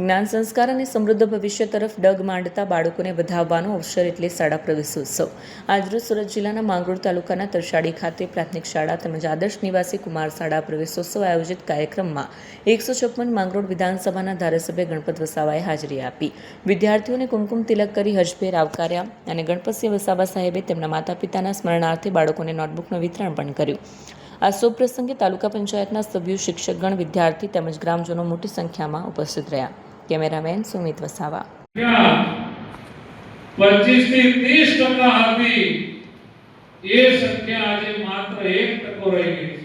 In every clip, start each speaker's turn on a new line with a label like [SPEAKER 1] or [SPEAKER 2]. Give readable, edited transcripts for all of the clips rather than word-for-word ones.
[SPEAKER 1] જ્ઞાન સંસ્કાર અને સમૃદ્ધ ભવિષ્ય તરફ ડગ માંડતા બાળકોને વધાવવાનો અવસર એટલે શાળા પ્રવેશોત્સવ. આજરોજ સુરત જિલ્લાના માંગરોળ તાલુકાના તરસાડી ખાતે પ્રાથમિક શાળા તેમજ આદર્શ નિવાસી કુમાર શાળા પ્રવેશોત્સવ આયોજિત કાર્યક્રમમાં 156 માંગરોળ વિધાનસભાના ધારાસભ્ય ગણપત વસાવાએ હાજરી આપી. વિદ્યાર્થીઓને કુમકુમ તિલક કરી હજભેર આવકાર્યા અને ગણપતસિંહ વસાવા સાહેબે તેમના માતા પિતાના સ્મરણાર્થે બાળકોને નોટબુકનું વિતરણ પણ કર્યું. આ શુભ પ્રસંગે તાલુકા પંચાયતના સભ્યો, શિક્ષકગણ, વિદ્યાર્થી તેમજ ગ્રામજનો મોટી સંખ્યામાં ઉપસ્થિત રહ્યા. કેમેરામેન સુમિત વસાવા.
[SPEAKER 2] 25 થી 30% હતી એ સંખ્યા આજે માત્ર 1% રહી ગઈ છે.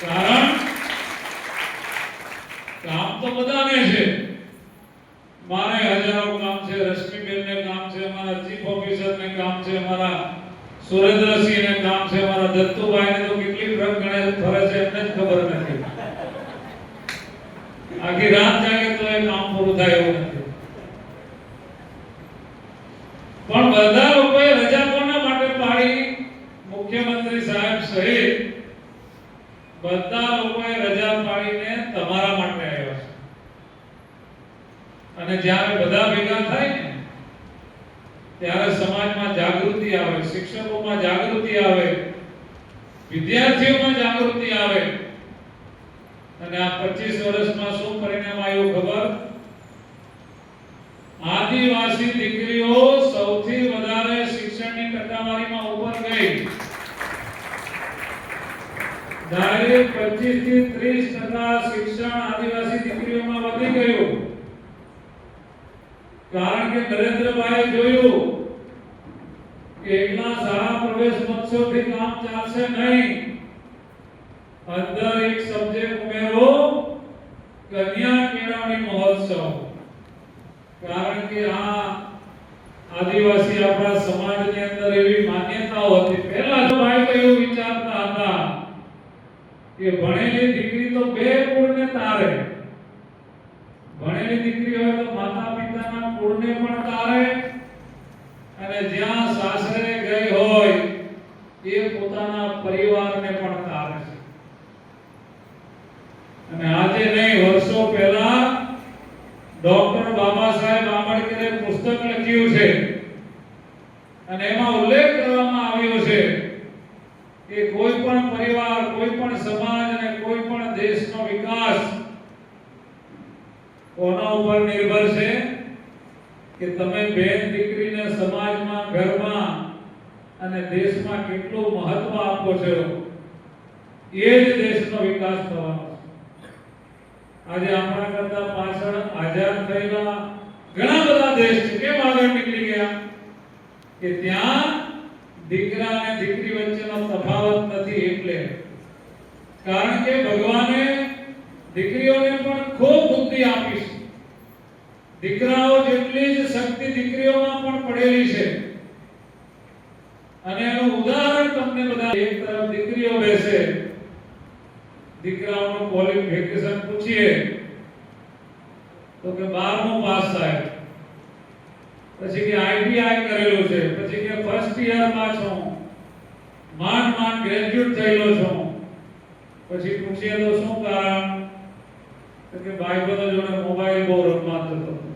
[SPEAKER 2] કારણ કામ તો બધાને છે, મારે હજારો કામ છે, રશ્મિબેનને કામ છે, અમારા ચીફ ઓફિસરને કામ છે, અમારા સુરેન્દ્રસિંહને કામ છે, અમારા દત્તુભાઈને તો કેટલી ટ્રક ગણે ફરે છે એમને જ ખબર નથી. આખી રાત જાગે તો એ કામ પૂરું થાય એવું નથી. પણ બધા લોકોએ રજા કોના માટે પાડી? મુખ્યમંત્રી સાહેબ સહિત બધા લોકોએ રજા પાડીને તમારા માટે આવ્યા છે. અને જ્યારે બધા ભેગા થાય ને ત્યારે સમાજમાં જાગૃતિ આવે, શિક્ષકોમાં જાગૃતિ આવે, વિદ્યાર્થીઓમાં જાગૃતિ આવે. અને આ 25 વર્ષમાં શું પરિણામ આવ્યું ખબર? આદિવાસી દીકરીઓ સૌથી વધારે શિક્ષણની ટકાવારીમાં ઉપર ગઈ. ડાયરેક્ટ 25 થી 30% શિક્ષણ આદિવાસી દીકરીઓમાં વધી ગયું. કારણ કે નરેન્દ્રભાઈએ જોયું કે એકલા શાળા પ્રવેશ મહોત્સવથી કામ ચાલશે નહીં. અંદર એક સબ્જેક્ટ ઉમેરો, કન્યા કેળવણી મહોત્સવ. કારણ કે આ આદિવાસી આપણા સમાજની અંદર એવી માન્યતાઓ હતી. પહેલા તો ભાઈ તો એવું વિચારતા હતા કે ભણેલી દીકરી તો બે કુળને તારે. ભણેલી દીકરી હોય તો માતા પિતાના કુળને પણ તારે અને જ્યાં સાસરે ગઈ હોય એ પોતાના પરિવારને પણ તારે છે. અને આજે નહીં, વર્ષો પહેલા ડોક્ટર બાબા સાહેબ આંબેડકરે પુસ્તક લખ્યું છે અને એમાં ઉલ્લેખ કરવામાં આવ્યો છે કે કોઈ પણ પરિવાર, કોઈ પણ સમાજ અને કોઈ પણ દેશનો વિકાસ કોના ઉપર નિર્ભર છે? કે તમે બેન દીકરીને સમાજમાં, ઘરમાં અને દેશમાં કેટલું મહત્વ આપો છો, એ જ દેશનો વિકાસ થવાનો છે. આજે આપણા કરતા પાછળ આઝાદ થયેલા ઘણા બધા દેશ છે. કેમ આગળ નીકળી ગયા? કે ત્યાં દીકરા અને દીકરી વચ્ચેનો તફાવત નથી. એટલે કારણ કે ભગવાને દીકરીઓને પણ ખૂબ બુદ્ધિ આપી છે. દીકરાઓ જેટલી જ શક્તિ દીકરીઓમાં પણ પડેલી છે. અને એનું ઉદાહરણ તમને બધા, એક તરફ દીકરીઓ બેસે, દીકરાઓનું ક્વોલિફિકેશન પૂછીએ તો કે 12મું પાસ થાય, પછી કે આઈટીઆઈ કરેલું છે, પછી કે ફર્સ્ટ યરમાં છું, માંડ ગ્રેજ્યુએટ થયેલો છું. પછી પૂછીએ તો શું કારણ? તો કે ભાઈબંધો જોડે મોબાઈલ બહુ રમતો હતો.